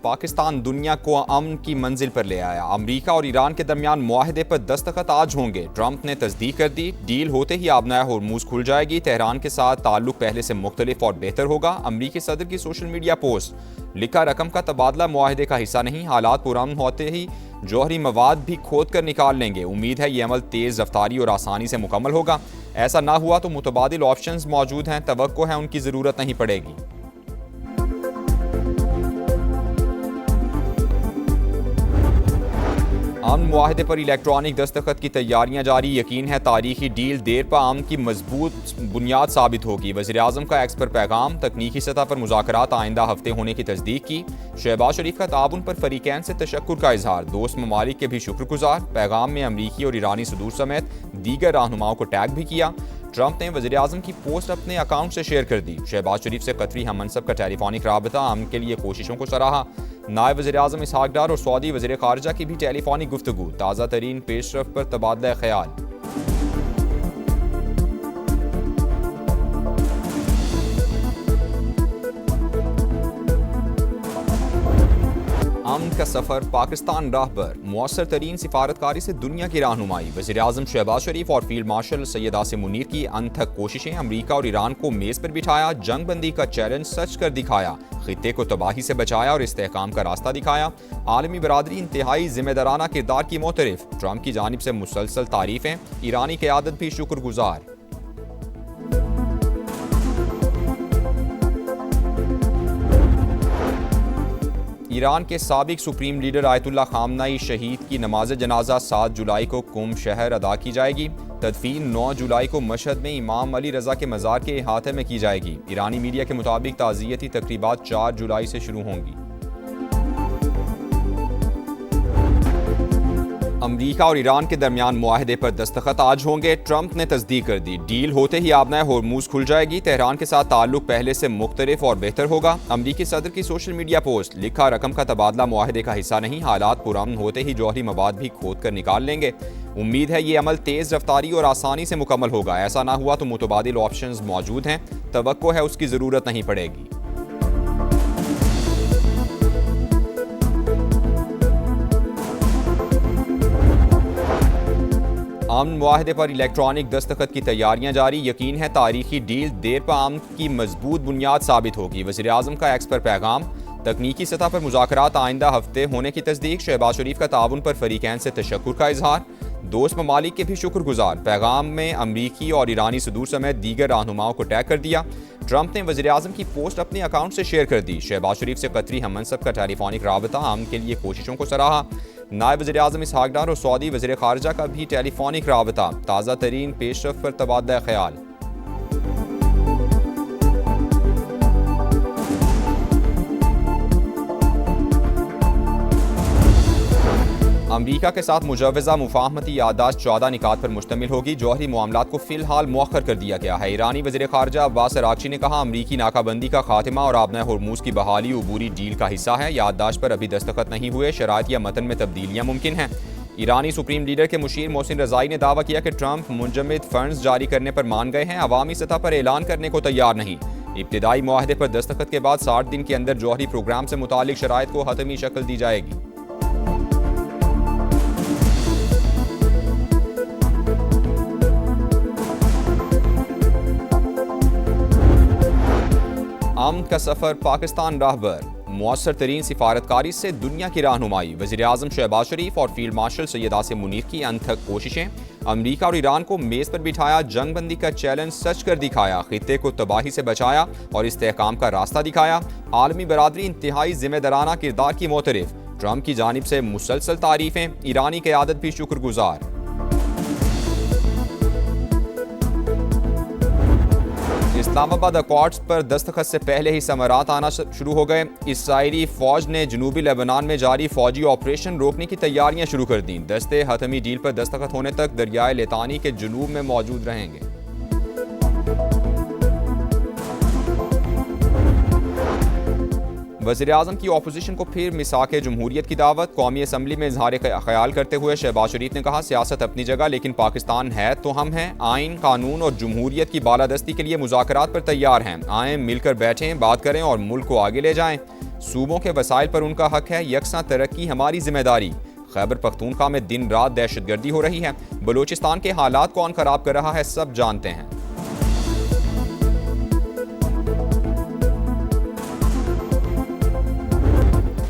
पाकिस्तान दुनिया को अमन की मंजिल पर ले आया। अमरीका और ईरान के दरमियान मुआहदे पर दस्तखत आज होंगे। ट्रंप ने तस्दीक कर दी। डील होते ही आबनाया होर्मुज खुल जाएगी। तेहरान के साथ ताल्लुक पहले से मुख्तलिफ और बेहतर होगा। अमरीकी सदर की सोशल मीडिया पोस्ट। लिखा रकम का तबादला मुआहदे का हिस्सा नहीं, हालात पुरअमन होते ही जौहरी मवाद भी खोद कर निकाल लेंगे। उम्मीद है ये अमल तेज़ रफ्तारी और आसानी से मुकम्मल होगा। ऐसा ना हुआ तो मुतबादिल ऑप्शंस मौजूद हैं, तवक्को है उनकी ज़रूरत नहीं पड़ेगी। अमन मुआहदे पर इलेक्ट्रॉनिक दस्तखत की तैयारियां जारी। यकीन है तारीखी डील देर पा अमन की मजबूत बुनियाद साबित होगी। वज़ीर-ए-आज़म का एक्स पर पैगाम। तकनीकी सतह पर मुज़ाकरात आइंदा हफ्ते होने की तस्दीक की। शहबाज शरीफ का ताउन पर फरीकैन से तशक्कुर का इजहार। दोस्त ममालिक के भी शुक्रगुजार। पैगाम में अमरीकी और ईरानी सदूर समेत दीगर रहनुमाओं को टैग भी किया। ट्रंप ने वज़ीर-ए-आज़म की पोस्ट अपने अकाउंट से शेयर कर दी। शहबाज शरीफ से कतरी हम मनसब का टेलीफोनिक राबता। अमन के लिए कोशिशों को सराहा। नायब वज़ीर-ए-आज़म इसहाक डार और सऊदी वज़ीर ख़ारिजा की भी टेलीफोनिक गुफ्तगू। ताज़ा तरीन पेशरफ पर तबादला ख्याल। अमन का सफर, पाकिस्तान राह पर। मुअस्सर तरीन सिफारतकारी से दुनिया की रहनुमाई। वज़ीर-ए-आज़म शहबाज शरीफ और फील्ड मार्शल सैयद आसिम मुनीर की अनथक कोशिशें। अमरीका और ईरान को मेज़ पर बिठाया। जंग बंदी का चैलेंज सच कर दिखाया। खित्ते को तबाही से बचाया और इस्तेहकाम का रास्ता दिखाया। आलमी बरादरी इंतहाई जिम्मेदाराना किरदार की मोतरफ। ट्रंप की जानिब से मुसलसल तारीफें। ईरानी क़यादत भी शुक्रगुजार। ईरान के साबिक सुप्रीम लीडर आयतुल्लाह खामनाई शहीद की नमाज जनाजा 7 जुलाई को कुम शहर अदा की जाएगी। तदफीन 9 जुलाई को मशहद में इमाम अली रजा के मज़ार के अहाते में की जाएगी। ईरानी मीडिया के मुताबिक ताज़ियती तकरीबात 4 जुलाई से शुरू होंगी। अमरीका और ईरान के दरमियान मुआहदे पर दस्तखत आज होंगे। ट्रंप ने तस्दीक कर दी। डील होते ही आबनाया होर्मुज खुल जाएगी। तेहरान के साथ ताल्लुक पहले से मुख्तलिफ और बेहतर होगा। अमरीकी सदर की सोशल मीडिया पोस्ट। लिखा रकम का तबादला मुआहदे का हिस्सा नहीं, हालात पुरअमन होते ही जौहरी मवाद भी खोद कर निकाल लेंगे। उम्मीद है ये अमल तेज़ रफ्तारी और आसानी से मुकम्मल होगा। ऐसा ना हुआ तो मुतबादिल ऑप्शंस मौजूद हैं, तवक्को है उसकी ज़रूरत नहीं पड़ेगी। अमन मुआहदे पर इलेक्ट्रॉनिक दस्तखत की तैयारियां जारी। यकीन है तारीखी डील देर पा अमन की मजबूत बुनियाद साबित होगी। वज़ीर-ए-आज़म का एक्स पर पैगाम। तकनीकी सतह पर मुज़ाकरात आइंदा हफ्ते होने की तस्दीक। शहबाज शरीफ का ताउन पर फरीकैन से तशक्कुर का इजहार। दोस्त ममालिक के भी शुक्रगुजार। पैगाम में अमरीकी और ईरानी सदूर समेत दीगर रहनुमाओं को टैग कर दिया। ट्रंप ने वज़ीर-ए-आज़म की पोस्ट अपने अकाउंट से शेयर कर दी। शहबाज शरीफ से कतरी हम मनसब का टेलीफोनिक राबता। अमन के लिए कोशिशों को सराहा। नायब वज़ीर-ए-आज़म इसहाक डार और सऊदी वज़ीर ख़ारिजा का भी टेलीफोनिक राबता। ताज़ा तरीन पेशरफ पर तबादला ख्याल। अमरीका के साथ मुजव्वज़ा मुफ़ाहमती याददाश्त 14 निकात पर मुश्तमिल होगी। जौहरी मामलात को फ़िलहाल मौख़र कर दिया गया है। ईरानी वज़ीर ख़ारिजा अब्बास अराग़ची ने कहा, अमरीकी नाकाबंदी का खात्मा और आबनाया होर्मुज की बहाली उबूरी डील का हिस्सा है। याददाश्त पर अभी दस्तखत नहीं हुए। शराइत या मतन में तब्दीलियाँ मुमकिन हैं। ईरानी सुप्रीम लीडर के मुशीर मोहसिन रज़ाई ने दावा किया कि ट्रंप मुंजमद फंड्स जारी करने पर मान गए हैं, अवामी सतह पर ऐलान करने को तैयार नहीं। इब्तिदाई मुआहदे पर दस्तखत के बाद 60 दिन के अंदर जौहरी प्रोग्राम से मुतालिक शराइत को हतमी शक्ल दी जाएगी। अमन का सफर, पाकिस्तान राह पर। मुअस्सर तरीन सिफारतकारी से दुनिया की रहनुमाई। वज़ीर-ए-आज़म शहबाज शरीफ और फील्ड मार्शल सैयद आसिम मुनीर की अनथक कोशिशें। अमरीका और ईरान को मेज़ पर बिठाया। जंग बंदी का चैलेंज सच कर दिखाया। खित्ते को तबाही से बचाया और इस्तेहकाम का रास्ता दिखाया। आलमी बरादरी इंतहाई जिम्मेदाराना किरदार की मोतरफ। ट्रंप की जानिब से मुसलसल तारीफें। ईरानी क़यादत भी शुक्रगुजार। इस्लामाबाद अकॉर्ड्स पर दस्तखत से पहले ही समरात आना शुरू हो गए। इसराइली फ़ौज ने जनूबी लेबनान में जारी फ़ौजी ऑपरेशन रोकने की तैयारियां शुरू कर दी। दस्ते हतमी डील पर दस्तखत होने तक दरियाए लेतानी के जुनूब में मौजूद रहेंगे। वज़ीर-ए-आज़म की अपोजिशन को फिर मिसाक़े जमहूरियत की दावत। कौमी असम्बली में इज़हार ख़याल करते हुए शहबाज शरीफ ने कहा, सियासत अपनी जगह लेकिन पाकिस्तान है तो हम हैं। आइन, कानून और जमहूरियत की बालादस्ती के लिए मुज़ाकरात पर तैयार हैं। आएँ, मिलकर बैठें, बात करें और मुल्क को आगे ले जाएं। सूबों के वसाइल पर उनका हक है, यकसा तरक्की हमारी जिम्मेदारी। खैबर पख्तूनख्वा में दिन रात दहशतगर्दी हो रही है। बलूचिस्तान के हालात कौन खराब कर रहा है, सब जानते हैं।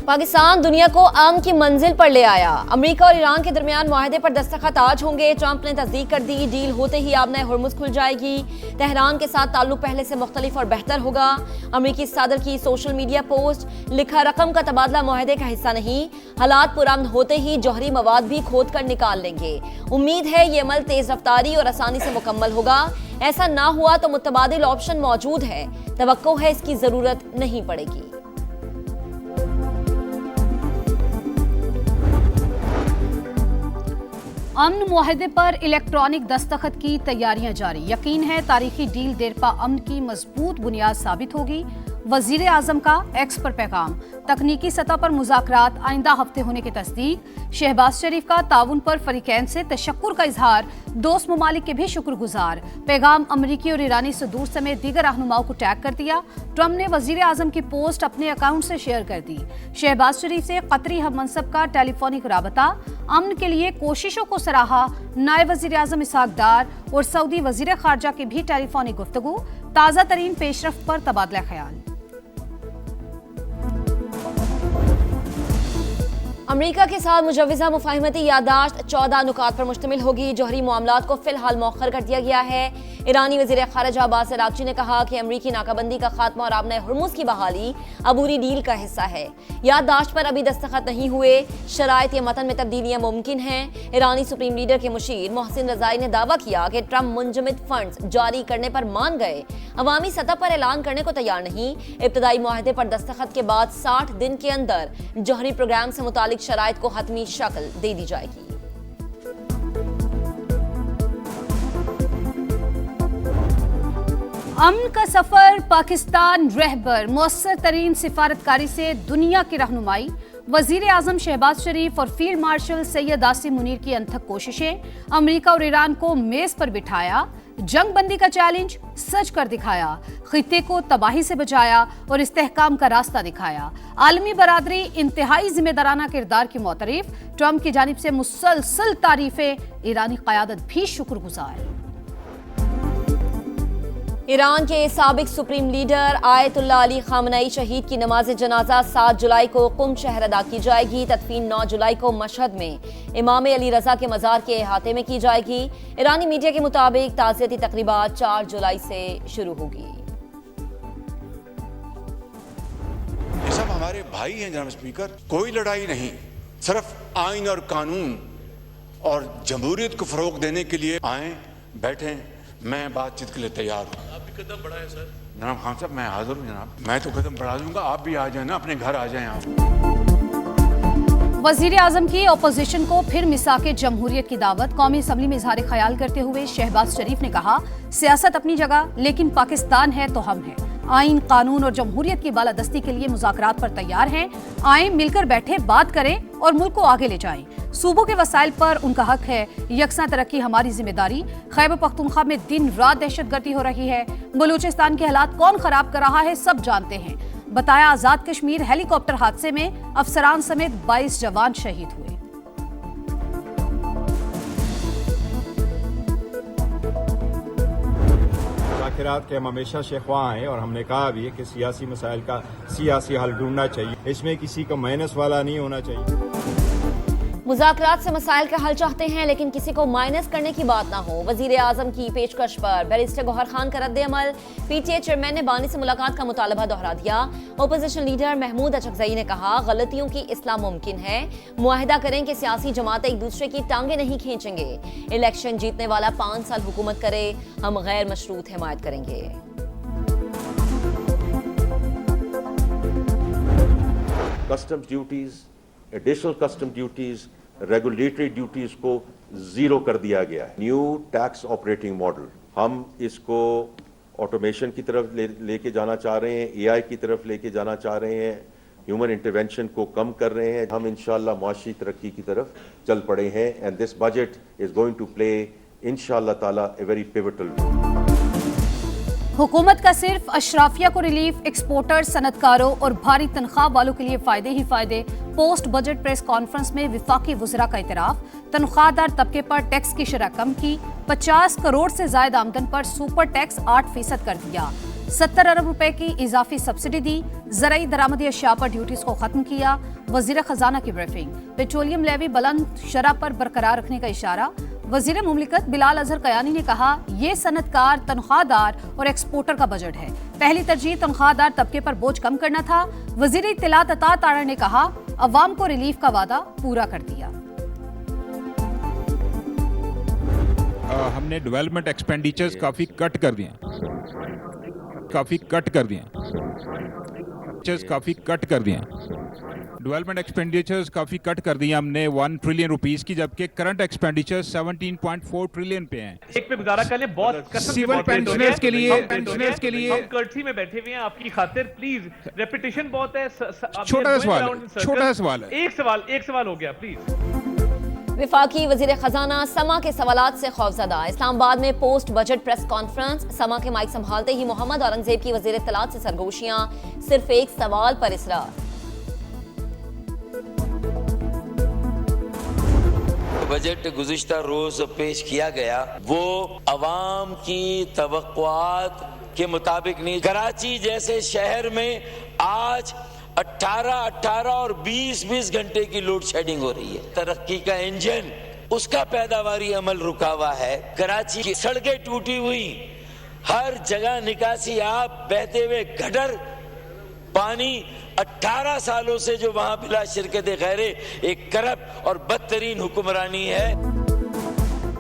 पाकिस्तान दुनिया को अमन की मंजिल पर ले आया। अमेरिका और ईरान के दरमियान मुआहदे पर दस्तखत आज होंगे। ट्रंप ने तस्दीक कर दी, डील होते ही आबना हुर्मुज़ खुल जाएगी। तेहरान के साथ ताल्लुक पहले से मुख्तलिफ और बेहतर होगा। अमेरिकी सदर की सोशल मीडिया पोस्ट, लिखा रकम का तबादला मुआहदे का हिस्सा नहीं, हालात पुरअमन होते ही जौहरी मवाद भी खोद कर निकाल लेंगे। उम्मीद है ये अमल तेज रफ्तारी और आसानी से मुकम्मल होगा। ऐसा ना हुआ तो मुतबादिल ऑप्शन मौजूद है, तवक्को है इसकी जरूरत नहीं पड़ेगी। अमन मुआहदे पर इलेक्ट्रॉनिक दस्तखत की तैयारियां जारी। यकीन है तारीखी डील देरपा अमन की मजबूत बुनियाद साबित होगी। वजीर आजम का एक्स पर पैगाम, तकनीकी सतह पर मुज़ाकरात आइंदा हफ्ते होने की तस्दीक। शहबाज शरीफ का ताउन पर फरीकैन से तशक्कुर का इजहार, दोस्त ममालिक के भी शुक्रगुजार। पैगाम अमरीकी और ईरानी सदूर समेत दीगर रहनुमाओं को टैग कर दिया। ट्रंप ने वजीर आजम की पोस्ट अपने अकाउंट से शेयर कर दी। शहबाज शरीफ से कतरी हम मनसब का टेलीफोनिक राबता, अमन के लिए कोशिशों को सराहा। नायब वजीर आजम इसहाक डार और सऊदी वजीर खारजा की भी टेलीफोनिक गुफ्तगू। ताज़ा तरीन पेशरफ्त पर तबादला ख्याल। अमेरिका के साथ मुजव्वज़ा मुफाहिमती याददाश्त 14 नुकात पर मुश्तमिल होगी। जौहरी मामलात को फिलहाल मौखर कर दिया गया है। ईरानी वज़ीर ख़ारिजा अब्बास अराग़ची ने कहा कि अमरीकी नाकाबंदी का खात्मा और आबना हुर्मुज़ की बहाली अबूरी डील का हिस्सा है। याददाश्त पर अभी दस्तखत नहीं हुए, शराइत या मतन में तब्दीलियाँ मुमकिन हैं। ईरानी सुप्रीम लीडर के मुशीर मोहसिन रज़ाई ने दावा किया कि ट्रंप मुंजमद फंड्स जारी करने पर मान गए, अवामी सतह पर ऐलान करने को तैयार नहीं। इब्तदाई मुआहदे पर दस्तखत के बाद 60 दिन के अंदर जौहरी प्रोग्राम से मुतालिक शराइत को हतमी शक्ल दे दी जाएगी। अमन का सफर, पाकिस्तान रहबर, मौसर तरीन सिफारतकारी से दुनिया की रहनुमाई। वजीर आजम शहबाज शरीफ और फील्ड मार्शल सैयद आसिम मुनीर की अनथक कोशिशें। अमेरिका और ईरान को मेज पर बिठाया, जंग बंदी का चैलेंज सच कर दिखाया। खित्ते को तबाही से बचाया और इस्तेहकाम का रास्ता दिखाया। आलमी बरादरी इंतहाई जिम्मेदाराना किरदार की मोतरिफ। ट्रंप की जानिब से मुसलसल तारीफें, ईरानी क़यादत भी शुक्रगुजार। ईरान के साबिक सुप्रीम लीडर आयतुल्लाह अली खामनई शहीद की नमाज जनाजा 7 जुलाई को कुम शहर अदा की जाएगी। तदफीन 9 जुलाई को मशहद में इमाम अली रजा के मज़ार के अहाते में की जाएगी। ईरानी मीडिया के मुताबिक ताज़ियती तकरीबात 4 जुलाई से शुरू होगी। ये सब हमारे भाई हैं जनाब स्पीकर। कोई लड़ाई नहीं, सिर्फ आइन और कानून और जमहूरियत को फरोग देने के लिए आए, बैठे। मैं बातचीत के लिए तैयार हूँ। आप भी कदम बढ़ाएं सर। जनाब खान साहब, मैं हाजिर हूँ जनाब। मैं तो कदम बढ़ा दूंगा, आप भी आ जाए ना, अपने घर आ जाएं आप। वजीर आजम की अपोजिशन को फिर मिसाक जमहूरियत की दावत। कौमी असम्बली में इजहार ख्याल करते हुए शहबाज शरीफ ने कहा, सियासत अपनी जगह, लेकिन पाकिस्तान है तो हम हैं। आइन, कानून और जमहूरियत की बालादस्ती के लिए मुज़ाकरात पर तैयार हैं। आए, मिलकर बैठे, बात करें और मुल्क को आगे ले जाएं। सूबों के वसाइल पर उनका हक है, यकसा तरक्की हमारी जिम्मेदारी। खैबर पख्तूनख्वा में दिन रात दहशतगर्दी हो रही है। बलूचिस्तान के हालात कौन खराब कर रहा है, सब जानते हैं। बताया, आजाद कश्मीर हेलीकॉप्टर हादसे में अफसरान समेत 22 जवान शहीद हुए। मुज़ाकरात के हम हमेशा से ख्वाह हैं और हमने कहा भी है कि सियासी मसाइल का सियासी हल ढूंढना चाहिए, इसमें किसी को माइनस वाला नहीं होना चाहिए। मुज़ाकरात से मसाइल का हल चाहते हैं, लेकिन किसी को माइनस करने की बात ना हो। वजीर आजम की पेशकश पर बैरिस्टर गौहर खान का रद्द अमल। पीटीए चेयरमैन ने बानी से मुलाकात का मुतालबा दोहरा दिया। ओपोजिशन लीडर महमूद अचकज़ई ने कहा, गलतियों की इस्लाह मुमकिन है। मुआहिदा करें कि सियासी जमातें एक दूसरे की टांगे नहीं खींचेंगे। इलेक्शन जीतने वाला 5 साल हुकूमत करे, हम गैर मशरूत हिमायत करेंगे। Customs duties, additional custom duties, regulatory duties को जीरो कर दिया गया है। न्यू टैक्स ऑपरेटिंग मॉडल, हम इसको ऑटोमेशन की तरफ लेके जाना चाह रहे हैं, एआई की तरफ लेके जाना चाह रहे हैं, ह्यूमन इंटरवेंशन को कम कर रहे हैं। हम इंशाल्लाह मुआशी तरक्की की तरफ चल पड़े हैं and this budget is going to play इंशाल्लाह ताला ए वेरी पिवटल रोल। हुकूमत का सिर्फ अशराफिया को रिलीफ, एक्सपोर्टर, सनतकारों और भारी तनख्वाह वालों के लिए फायदे ही फायदे। पोस्ट बजट प्रेस कॉन्फ्रेंस में विफाकी वज़रा का इतराफ। तनख्वाहदार तबके पर टैक्स की शरह कम की। 50 करोड़ से ज्यादा आमदन पर सुपर टैक्स 8% कर दिया। 70 अरब रुपए की इजाफी सब्सिडी दी। ज़राई दरामदी अशिया पर ड्यूटीज को खत्म किया। वजीर खजाना की ब्रीफिंग। पेट्रोलियम लेवी बुलंद शरह पर बरकरार रखने का इशारा। वजीर मुमलिकत बिलाल अजहर कयानी ने कहा, ये सनतकार, तनख्वाहदार और एक्सपोर्टर का बजट है। पहली तरजीह तनख्वाहदार तबके पर बोझ कम करना था। वजीर इत्तलात अता तारा ने कहा, अवाम को रिलीफ का वादा पूरा कर दिया। हमने डेवलपमेंट एक्सपेंडिचर्स काफ़ी कट कर दिए, डेवलपमेंट एक्सपेंडिचर्स काफ़ी कट कर दिए हमने 1 ट्रिलियन रुपीस की, जबकि करंट एक्सपेंडिचर 17.4 ट्रिलियन पे हैं। एक पे गुजारा कर ले, बहुत कसम से सिविल बहुत लेट हो पेंशनर्स के लिए हम कर्सी में बैठे हुए हैं आपकी खातिर, प्लीज रेपिटेशन बहुत है। छोटा सवाल है। एक सवाल हो गया, प्लीज। विफाकी वजीर खजाना समा के सवालात से खौफजदा। इस्लामाबाद में पोस्ट बजट प्रेस कॉन्फ्रेंस। समा के माइक संभालते ही मोहम्मद औरंगजेब की वजीर इत्तलात से सरगोशियां। सिर्फ एक सवाल पर इसरार। बजट गुज़िश्ता रोज पेश किया गया, वो अवाम की तवक्कुआत के मुताबिक नहीं। कराची जैसे शहर में आज 18 और 20 घंटे की लोड शेडिंग हो रही है। तरक्की का इंजन, उसका पैदावारी अमल रुका हुआ है। कराची की सड़कें टूटी हुई, हर जगह निकासी आप बहते हुए गटर पानी। 18 सालों से जो वहां बिला शिरकत गैरे एक करप्ट और बदतरीन हुक्मरानी है।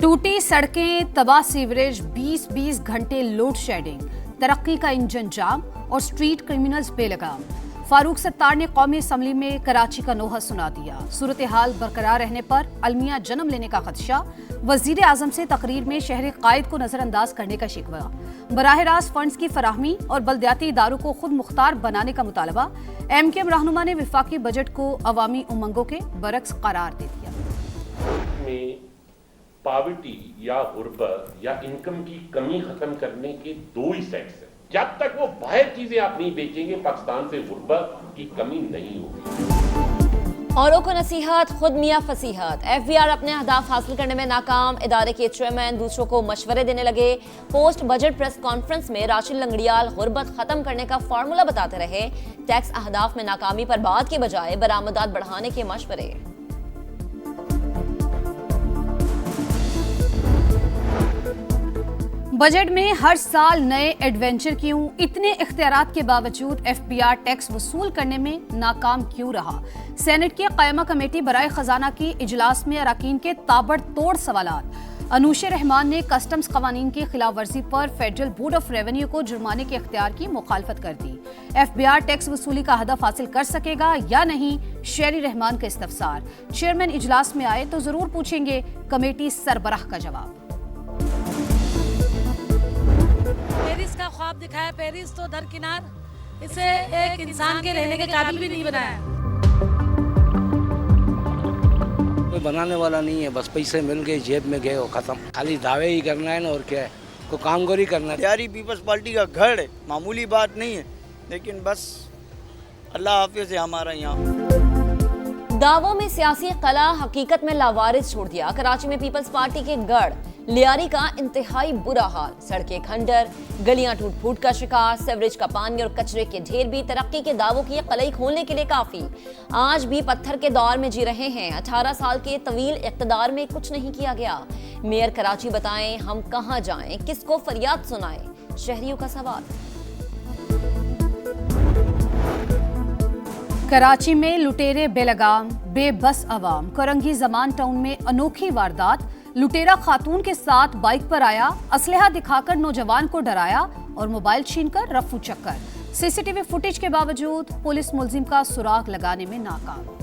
टूटी सड़कें, तबाह सीवरेज, 20 घंटे लोड शेडिंग, तरक्की का इंजन जाम और स्ट्रीट क्रिमिनल्स बेलगाम। फारूक सत्तार ने कौमी असम्बली में कराची का नोहा सुना दिया। सूरत हाल बरकरार रहने पर अलमिया जन्म लेने का खदशा। वजीर आजम से तकरीर में शहरी कायद को नजरअंदाज करने का शिकवा। बराह रास्त फंड्स की फराहमी और बल्दियाती इदारों को खुद मुख्तार बनाने का मुतालबा। MKM रहनुमा ने विफाकी बजट को अवामी उमंगों के बरक्स करार दे दिया। में पॉवर्टी या गुर्बत या इनकम की कमी खत्म करने के 2 ही सेट्स हैं। जब तक वो बाहर चीजें आप नहीं बेचेंगे, पाकिस्तान से गुर्बत की कमी नहीं होगी। औरों को नसीहत, खुद मियाँ फसीहत। FBR अपने अहदाफ हासिल करने में नाकाम। इदारे के चेयरमैन दूसरों को मशवरे देने लगे। पोस्ट बजट प्रेस कॉन्फ्रेंस में राशिद लंगड़ियाल गुर्बत खत्म करने का फार्मूला बताते रहे। टैक्स अहदाफ में नाकामी पर बात के बजाय बरामदात बढ़ाने के मशवरे। बजट में हर साल नए एडवेंचर क्यों? इतने इख्तियारात के बावजूद FBR टैक्स वसूल करने में नाकाम क्यों रहा? सेनेट की कायमा कमेटी बराए खजाना की इजलास में अरकान के ताबड़तोड़ सवालात। अनूश रहमान ने कस्टम्स कवानीन की खिलाफ वर्जी पर फेडरल बोर्ड ऑफ रेवेन्यू को जुर्माने के इख्तियार की मुखालफत कर दी। FBR टैक्स वसूली का हदफ हासिल कर सकेगा या नहीं, शेरी रहमान का इस्तफसार। चेयरमैन इजलास में आए तो जरूर पूछेंगे, कमेटी सरबराह का जवाब। पेरिस का ख्वाब दिखाया, पेरिस तो दरकिनार, इसे एक इंसान के रहने के काबिल भी नहीं बनाया। कोई बनाने वाला नहीं है, बस पैसे मिल गए, जेब में गए और खत्म। खाली दावे ही करना है ना, और क्या है, कोई कामगोरी करना है। यारी पीपल्स पार्टी का घर है, मामूली बात नहीं है, लेकिन बस अल्लाह हाफिज़ है हमारा यहाँ। दावों में सियासी कला हकीकत में लावारिस छोड़ दिया। कराची में पीपल्स पार्टी के गढ़ लियारी का इंतहाई बुरा हाल। सड़कें खंडर, गलियां टूट फूट का शिकार, सीवरेज का पानी और कचरे के ढेर भी तरक्की के दावों की कलई खोलने के लिए काफी। आज भी पत्थर के दौर में जी रहे हैं। 18 साल के तवील इक़्तिदार में कुछ नहीं किया गया। मेयर कराची बताएं, हम कहां जाएं, किसको फरियाद सुनाएं? शहरियों का सवाल। कराची में लुटेरे बेलगाम, बेबस अवाम। कोरंगी जमान टाउन में अनोखी वारदात। लुटेरा खातून के साथ बाइक पर आया, असलहा दिखाकर नौजवान को डराया और मोबाइल छीनकर रफू चक्कर। CCTV फुटेज के बावजूद पुलिस मुलजिम का सुराग लगाने में नाकाम।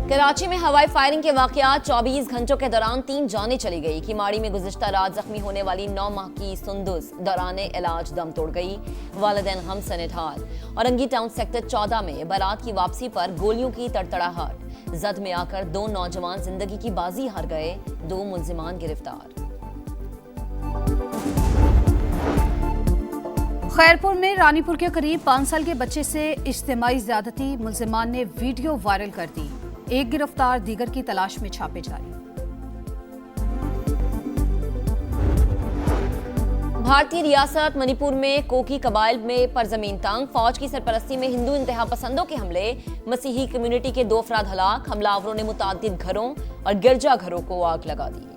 कराची में हवाई फायरिंग के वाकयात। 24 घंटों के दौरान 3 जानें चली गई। किमाड़ी में गुज़िश्ता रात जख्मी होने वाली 9 माह की सुंदुस दौरान इलाज दम तोड़ गई। वालिदैन हम सनेठाल। औरंगी टाउन सेक्टर 14 में बारात की वापसी पर गोलियों की तड़तड़ाहट। जद में आकर 2 नौजवान जिंदगी की बाजी हार गए। 2 मुलजिमान गिरफ्तार। खैरपुर में रानीपुर के करीब 5 साल के बच्चे से इज्तिमाई ज्यादती, मुल्जिमान ने वीडियो वायरल कर दी। एक गिरफ्तार, दीगर की तलाश में छापे जारी। भारतीय रियासत मणिपुर में कोकी कबाइल में परजमीन तंग, फौज की सरपरस्ती में हिंदू इंतहा पसंदों के हमले, मसीही कम्युनिटी के 2 अफराद हलाक, हमलावरों ने मुतादिद घरों और गिरजा घरों को आग लगा दी।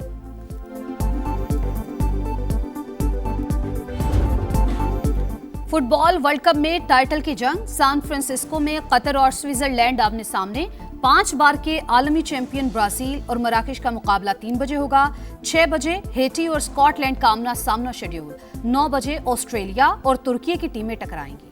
फुटबॉल वर्ल्ड कप में टाइटल की जंग, सैन फ्रांसिस्को में कतर और स्विट्जरलैंड आमने सामने। 5 बार के आलमी चैंपियन ब्राजील और मराकेश का मुकाबला 3 बजे होगा। 6 बजे हेटी और स्कॉटलैंड का आमना सामना शेड्यूल। 9 बजे ऑस्ट्रेलिया और तुर्की की टीमें टकराएंगी।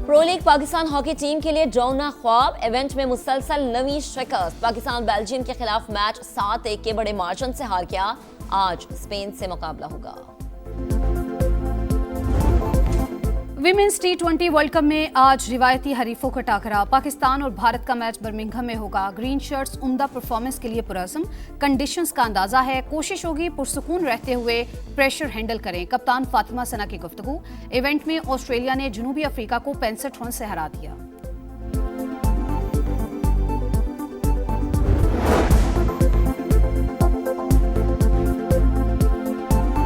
Pro league Pakistan hockey team के लिए डरावना ख्वाब, इवेंट में मुसलसल नवी शिकस्त। पाकिस्तान बेल्जियम के खिलाफ मैच 7-1 के बड़े मार्जिन से हार गया। आज स्पेन से मुकाबला होगा। विमेंस T20 वर्ल्ड कप में आज रिवायती हरीफों का टाकरा। पाकिस्तान और भारत का मैच बर्मिंघम में होगा। ग्रीन शर्ट्स उम्दा परफॉर्मेंस के लिए पुरअज़्म, कंडीशंस का अंदाजा है। कोशिश होगी पुरसुकून रहते हुए प्रेशर हैंडल करें। कप्तान फातिमा सना की गुफ्तगू। इवेंट में ऑस्ट्रेलिया ने जनूबी अफ्रीका को 65 रन से हरा दिया।